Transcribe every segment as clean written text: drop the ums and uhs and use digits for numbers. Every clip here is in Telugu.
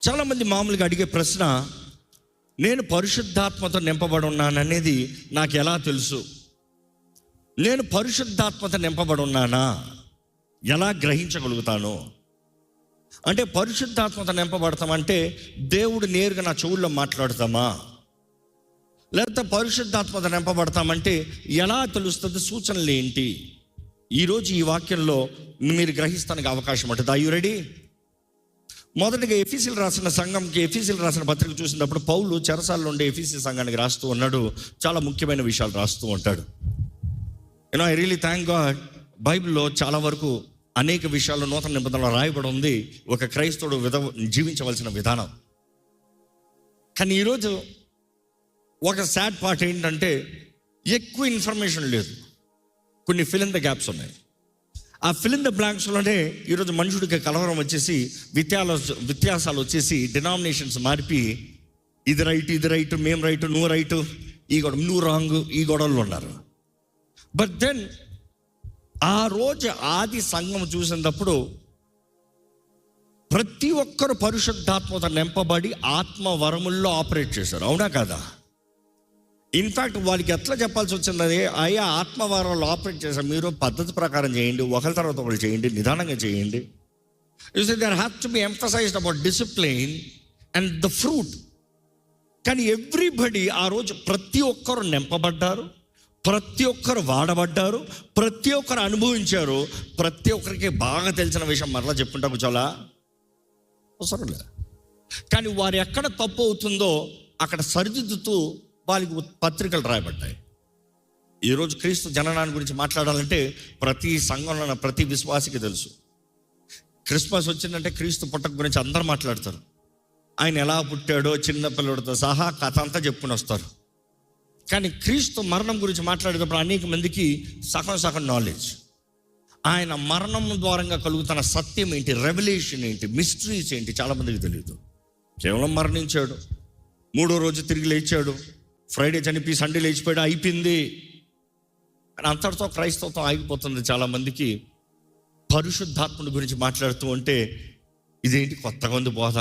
చాలామంది మామూలుగా అడిగే ప్రశ్న, నేను పరిశుద్ధాత్మతో నింపబడి ఉన్నాననేది నాకు ఎలా తెలుసు? నేను పరిశుద్ధాత్మతో నింపబడి ఉన్నానా ఎలా గ్రహించగలుగుతాను? అంటే పరిశుద్ధాత్మతో నింపబడతామంటే దేవుడు నేరుగా నా చెవుల్లో మాట్లాడతామా? లేకపోతే పరిశుద్ధాత్మతో నింపబడతామంటే ఎలా తెలుస్తుంది? సూచనలు ఏంటి? ఈరోజు ఈ వాక్యంలో మీరు గ్రహిస్తానికి అవకాశం ఉంటుంది. Are you ready? మొదటిగా ఎఫీసీలు రాసిన సంఘంకి, ఎఫీసీలు రాసిన పత్రిక చూసినప్పుడు పౌలు చెరసాలలో ఉండే ఎఫీసీ సంఘానికి రాస్తూ ఉన్నాడు. చాలా ముఖ్యమైన విషయాలు రాస్తూ ఉంటాడు. ఐ రియలీ థ్యాంక్ గాడ్, బైబిల్లో చాలా వరకు అనేక విషయాలు నూతన నిబంధనలో రాయబడి ఉంది, ఒక క్రైస్తవుడు జీవించవలసిన విధానం. కానీ ఈరోజు ఒక సాడ్ పార్ట్ ఏంటంటే ఎక్కువ ఇన్ఫర్మేషన్ లేదు, కొన్ని ఫిల్ ఇన్ ద గ్యాప్స్ ఉన్నాయి. ఆ ఫిల్ ఇన్ ద బ్లాంక్స్లోనే ఈరోజు మనుషుడికి కలవరం వచ్చేసి, వ్యత్యాసాలు వచ్చేసి, డినామినేషన్స్ మారిపి ఇది రైట్ మేము రైట్ నువ్వు రైట్, ఈ గొడవ నువ్వు రాంగ్, ఈ గొడవలు ఉన్నారు. బట్ దెన్ ఆ రోజు ఆది సంఘం చూసినప్పుడు ప్రతి ఒక్కరు పరిశుద్ధాత్మతో నింపబడి ఆత్మ వరముల్లో ఆపరేట్ చేశారు. అవునా కదా? ఇన్ఫ్యాక్ట్ వాళ్ళకి ఎట్లా చెప్పాల్సి వచ్చింది, అయ్యా ఆత్మవారంలో ఆపరేట్ చేశారు, మీరు పద్ధతి ప్రకారం చేయండి, ఒకరి తర్వాత ఒకరు చేయండి, నిదానంగా చేయండి. You see there has to be emphasized about discipline and the fruit. కానీ ఎవ్రీబడి ఆ రోజు ప్రతి ఒక్కరు నింపబడ్డారు, ప్రతి ఒక్కరు వాడబడ్డారు, ప్రతి ఒక్కరు అనుభవించారు. ప్రతి ఒక్కరికి బాగా తెలిసిన విషయం మరలా చెప్పుకుంటా చాలా అవసరం లేదు. కానీ వారు ఎక్కడ తప్పు అవుతుందో అక్కడ సరిదిద్దుతూ వాళ్ళకి పత్రికలు రాయబడ్డాయి. ఈరోజు క్రీస్తు జననాన్ని గురించి మాట్లాడాలంటే ప్రతి సంఘంలో ప్రతి విశ్వాసికి తెలుసు. క్రిస్మస్ వచ్చిందంటే క్రీస్తు పుట్టక గురించి అందరూ మాట్లాడతారు. ఆయన ఎలా పుట్టాడో చిన్న పిల్లడితో సహా కథ అంతా చెప్పుకుని వస్తారు. కానీ క్రీస్తు మరణం గురించి మాట్లాడేటప్పుడు అనేక మందికి సగం నాలెడ్జ్. ఆయన మరణం ద్వారా కలుగుతున్న సత్యం ఏంటి, రెవల్యూషన్ ఏంటి, మిస్టరీస్ ఏంటి చాలామందికి తెలియదు. కేవలం మరణించాడు, 3వ రోజు తిరిగి లేచాడు, ఫ్రైడే చనిపోయి సండే లేచిపోయాడు, అయిపోయింది అని అంతటితో క్రైస్తవత్వం ఆగిపోతుంది. చాలామందికి పరిశుద్ధాత్ముడి గురించి మాట్లాడుతూ ఉంటే ఇదేంటి కొత్తగా ఉంది బోధ.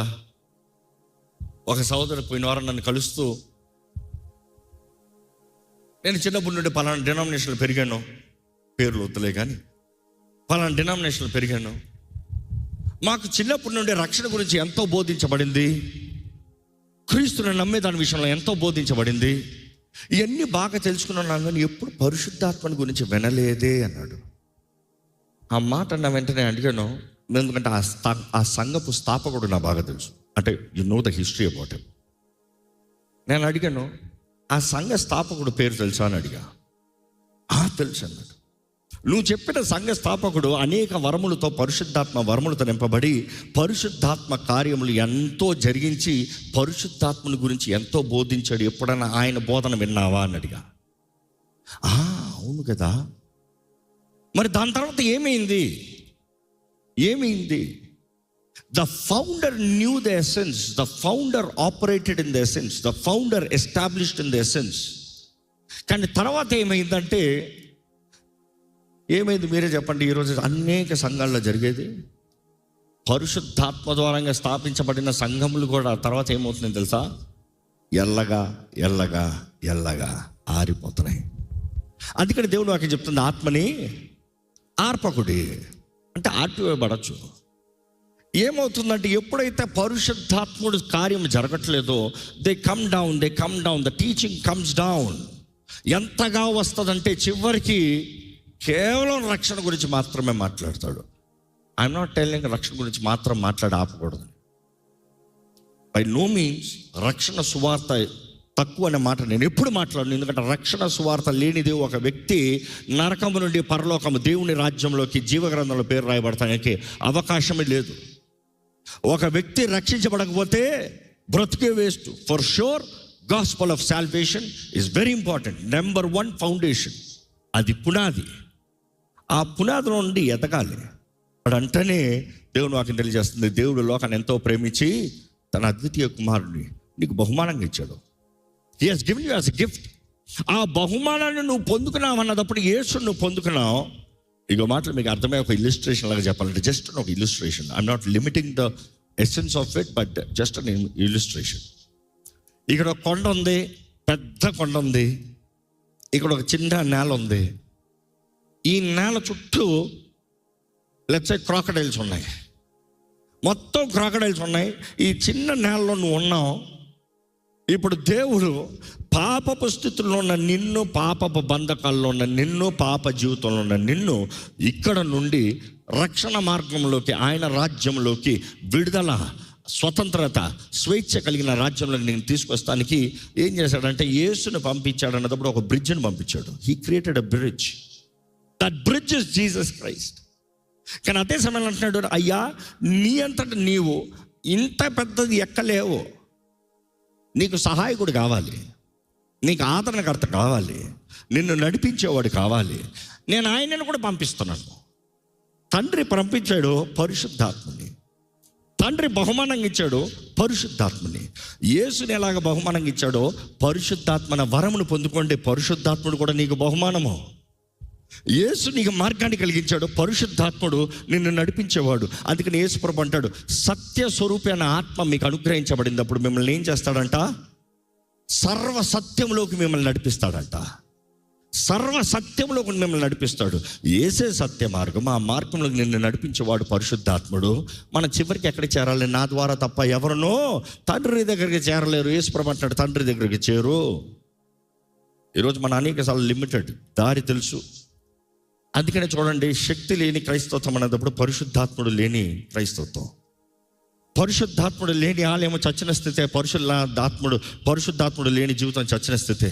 ఒక సహోదరు పోయిన వారం నన్ను కలుస్తూ, నేను చిన్నప్పటి నుండి పలానా డినామినేషన్లో పెరిగాను, పేర్లు వద్దులే కానీ పలానా డినామినేషన్లో పెరిగాను, మాకు చిన్నప్పటి నుండి రక్షణ గురించి ఎంతో బోధించబడింది, క్రీస్తుని నమ్మే దాని విషయంలో ఎంతో బోధించబడింది, ఇవన్నీ బాగా తెలుసుకున్నాను, కానీ ఎప్పుడు పరిశుద్ధాత్మని గురించి వినలేదే అన్నాడు. ఆ మాట అన్న వెంటనే అడిగాను, ఎందుకంటే ఆ సంఘపు స్థాపకుడు నాకు బాగా తెలుసు, అంటే you know the history about him. నేను అడిగాను, ఆ సంఘ స్థాపకుడు పేరు తెలుసా అని అడిగా. తెలుసు అన్నాడు. నువ్వు చెప్పిన సంఘ స్థాపకుడు అనేక వరములతో, పరిశుద్ధాత్మ వరములతో నింపబడి పరిశుద్ధాత్మ కార్యములు ఎంతో జరిగించి పరిశుద్ధాత్మని గురించి ఎంతో బోధించాడు, ఎప్పుడైనా ఆయన బోధన విన్నావా అని అడిగా. అవును కదా. మరి దాని తర్వాత ఏమైంది? The founder knew the essence, the founder operated in the essence, the founder established in the essence. కానీ తర్వాత ఏమైందంటే, ఏమైంది మీరే చెప్పండి? ఈరోజు అనేక సంఘాల్లో జరిగేది, పరిశుద్ధాత్మ ద్వారంగా స్థాపించబడిన సంఘములు కూడా తర్వాత ఏమవుతుందో తెలుసా? ఎల్లగా ఆరిపోతున్నాయి. అందుకని దేవుడు నాకు చెప్తుంది, ఆత్మని ఆర్పకుడి అంటే ఆర్పివేయబడచ్చు. ఏమవుతుందంటే ఎప్పుడైతే పరిశుద్ధాత్ముడు కార్యం జరగట్లేదో they come down, the teaching comes down. ఎంతగా వస్తుందంటే చివరికి కేవలం రక్షణ గురించి మాత్రమే మాట్లాడతాడు. ఐఎమ్ నాట్ టెల్లింగ్ రక్షణ గురించి మాత్రం ఆపకూడదు. బై నో మీన్స్ రక్షణ సువార్త తక్కువ అనే మాట నేను ఎప్పుడు మాట్లాడను. ఎందుకంటే రక్షణ సువార్త లేనిదే ఒక వ్యక్తి నరకము నుండి పరలోకము దేవుని రాజ్యంలోకి జీవగ్రంథంలో పేరు రాయబడటానికి అవకాశమే లేదు. ఒక వ్యక్తి రక్షించబడకపోతే బ్రతుకే waste. For sure gospel of salvation is very important. Number 1 foundation, అది పునాది. ఆ పునాది నుండి ఎదగాలి. అడంటేనే దేవుడు నాకు తెలియజేస్తుంది, దేవుడు లోకాన్ని ఎంతో ప్రేమించి తన అద్వితీయ కుమారుడిని నీకు బహుమానంగా ఇచ్చాడు. He has given you as a gift. ఆ బహుమానాన్ని నువ్వు పొందుకున్నావు అన్నప్పుడు, యేసుని నువ్వు పొందుకున్నావు. ఇక మాటలు మీకు అర్థమయ్యే ఒక ఇల్లుస్ట్రేషన్ లాగా చెప్పాలంటే, జస్ట్ ఒక illustration. I'm not limiting the essence of it, but just an illustration. ఇక్కడ ఒక కొండ ఉంది, పెద్ద కొండ ఉంది. ఇక్కడ ఒక చిన్న నేల ఉంది. ఈ నేల చుట్టూ లెట్స్ సే క్రాకడైల్స్ ఉన్నాయి. మొత్తం క్రాకడైల్స్ ఉన్నాయి. ఈ చిన్న నేలలో నువ్వు ఉన్నావు. ఇప్పుడు దేవుడు పాపపు స్థితిలో ఉన్న నిన్ను, పాపపు బంధకాల్లో ఉన్న నిన్ను, పాప జీవితంలో ఉన్న నిన్ను ఇక్కడ నుండి రక్షణ మార్గంలోకి, ఆయన రాజ్యంలోకి, విడుదల, స్వతంత్రత, స్వేచ్ఛ కలిగిన రాజ్యంలో నేను తీసుకొస్తానికి ఏం చేశాడంటే యేసుని పంపించాడు. అన్నప్పుడు ఒక బ్రిడ్జ్ని పంపించాడు. He created a bridge. That bridge is Jesus Christ. కానీ అదే సమయంలో అంటున్నాడు, అయ్యా నీ అంతట నీవు ఇంత పెద్దది ఎక్కలేవు, నీకు సహాయకుడు కావాలి, నీకు ఆదరణకర్త కావాలి, నిన్ను నడిపించేవాడు కావాలి. నేను ఆయనను కూడా పంపిస్తున్నాను. తండ్రి పంపించాడు పరిశుద్ధాత్మని. తండ్రి బహుమానంగా ఇచ్చాడు పరిశుద్ధాత్మని. యేసుని ఎలాగ బహుమానంగా ఇచ్చాడో పరిశుద్ధాత్మన వరమును పొందుకోండి. పరిశుద్ధాత్ముడు కూడా నీకు బహుమానము. యేసు నీకు మార్గాన్ని కలిగించాడు. పరిశుద్ధాత్ముడు నిన్ను నడిపించేవాడు. అందుకని యేసు ప్రభు అంటాడు, సత్య స్వరూపైన ఆత్మ మీకు అనుగ్రహించబడినప్పుడు మిమ్మల్ని ఏం చేస్తాడంట? సర్వ సత్యంలోకి మిమ్మల్ని నడిపిస్తాడంట. సర్వ సత్యంలోకి మిమ్మల్ని నడిపిస్తాడు. యేసే సత్య మార్గం. ఆ మార్గంలోకి నిన్ను నడిపించేవాడు పరిశుద్ధాత్ముడు. మన చివరికి ఎక్కడికి చేరాలి? నా ద్వారా తప్ప ఎవరినో తండ్రి దగ్గరికి చేరలేరు. యేసు ప్రభు అంటాడు, తండ్రి దగ్గరికి చేరు. ఈరోజు మన అనేక సార్లు లిమిటెడ్ దారి తెలుసు. అందుకనే చూడండి, శక్తి లేని క్రైస్తవత్వం అన్నప్పుడు పరిశుద్ధాత్ముడు లేని క్రైస్తవత్వం. పరిశుద్ధాత్ముడు లేని ఆలయం చచ్చిన స్థితే. పరిశుద్ధాత్ముడు లేని జీవితం చచ్చిన స్థితే.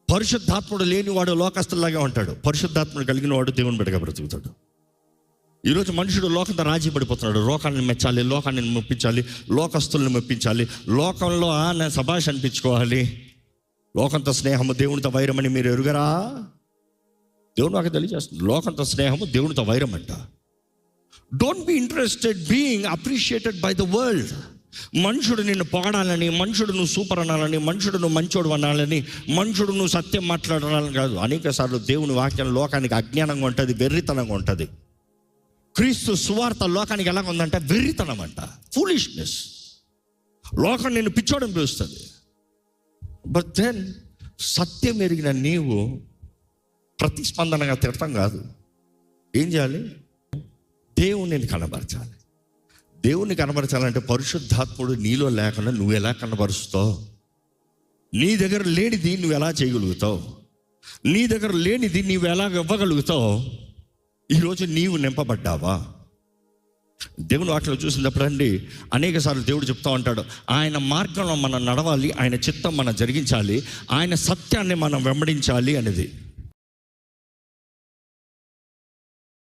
పరిశుద్ధాత్ముడు లేని వాడు లోకస్తులాగే ఉంటాడు. పరిశుద్ధాత్ముడు కలిగిన వాడు దేవుని బిడ్డగా బ్రతుకుతాడు. ఈరోజు మనుషుడు లోకంతో రాజీ పడిపోతున్నాడు. లోకాన్ని మెచ్చాలి, లోకాన్ని మెప్పించాలి, లోకస్తుల్ని మెప్పించాలి, లోకంలో నేను సభాష్ అనిపించుకోవాలి. లోకంతో స్నేహము దేవునితో వైరమని మీరు ఎరుగరా? దేవుడు నాకు తెలియజేస్తుంది. లోకంతో స్నేహము దేవునితో వైరం అంట. Don't be interested being appreciated by the world. మనుషుడు నిన్ను పొగడాలని, మనుషుడు నువ్వు సూపర్ అనాలని, మనుషుడు నువ్వు మంచోడు అనాలని, మనుషుడు నువ్వు సత్యం మాట్లాడాలని కాదు. అనేక సార్లు దేవుని వాక్యం లోకానికి అజ్ఞానంగా ఉంటుంది, వెర్రితనంగా ఉంటుంది. క్రీస్తు సువార్త లోకానికి ఎలాగ ఉందంటే వెర్రితనం అంట, ఫూలిష్నెస్. లోకం నిన్ను పిచ్చోడం పిలుస్తుంది. బట్ దెన్ సత్యం ఎరిగిన నీవు ప్రతిస్పందనగా తిడతాం కాదు. ఏం చేయాలి? దేవుని కనబరచాలి. దేవుని కనబరచాలంటే పరిశుద్ధాత్ముడు నీలో లేకుండా నువ్వు ఎలా కనబరుస్తావు? నీ దగ్గర లేనిది నువ్వు ఎలా చేయగలుగుతావు? నీ దగ్గర లేనిది నీవు ఎలా ఇవ్వగలుగుతావు? ఈరోజు నీవు నింపబడ్డావా? దేవుని వాక్యంలో చూసినప్పుడు అండి అనేక సార్లు దేవుడు చెప్తా ఉంటాడు, ఆయన మార్గంలో మనం నడవాలి, ఆయన చిత్తం మనం జరిగించాలి, ఆయన సత్యాన్ని మనం వెంబడించాలి అనేది.